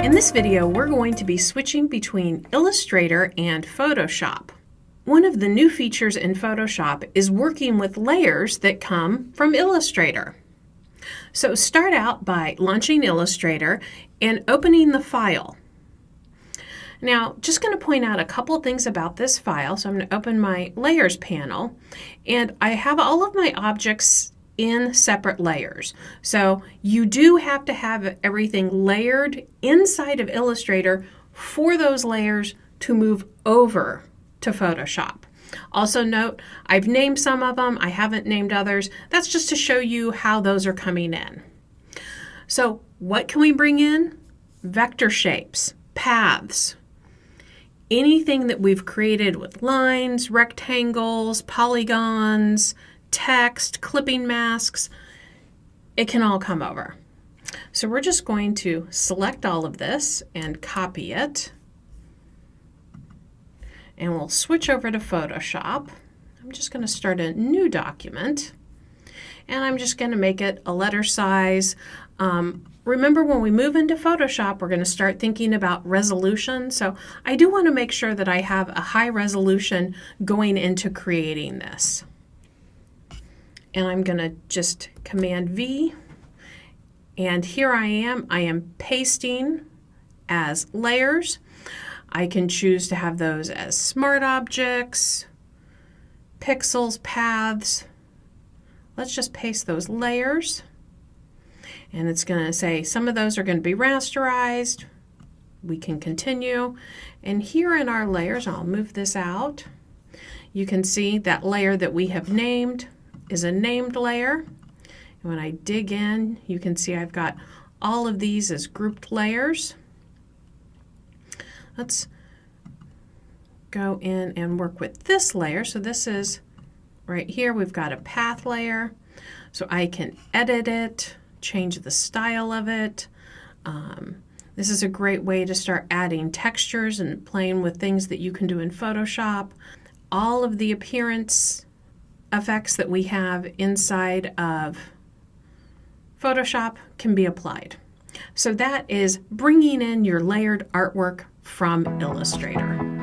In this video, we're going to be switching between Illustrator and Photoshop. One of the new features in Photoshop is working with layers that come from Illustrator. So start out by launching Illustrator and opening the file. Now, just going to point out a couple things about this file. So I'm going to open my Layers panel, and I have all of my objects in separate layers. So you do have to have everything layered inside of Illustrator for those layers to move over to Photoshop. Also note, I've named some of them, I haven't named others. That's just to show you how those are coming in. So what can we bring in? Vector shapes, paths, anything that we've created with lines, rectangles, polygons, text, clipping masks, it can all come over. So we're just going to select all of this and copy it. And we'll switch over to Photoshop. I'm just going to start a new document. And I'm just going to make it a letter size. Remember, when we move into Photoshop, we're going to start thinking about resolution. So I do want to make sure that I have a high resolution going into creating this. And I'm going to just Command V, and here I am pasting as layers. I can choose to have those as smart objects, pixels, paths. Let's just paste those layers, and it's going to say some of those are going to be rasterized. We can continue, and here in our layers, I'll move this out. You can see that layer that we have named is a named layer. And when I dig in, you can see I've got all of these as grouped layers. Let's go in and work with this layer. So this is right here, we've got a path layer. So I can edit it, change the style of it. This is a great way to start adding textures and playing with things that you can do in Photoshop. All of the appearance effects that we have inside of Photoshop can be applied. So that is bringing in your layered artwork from Illustrator.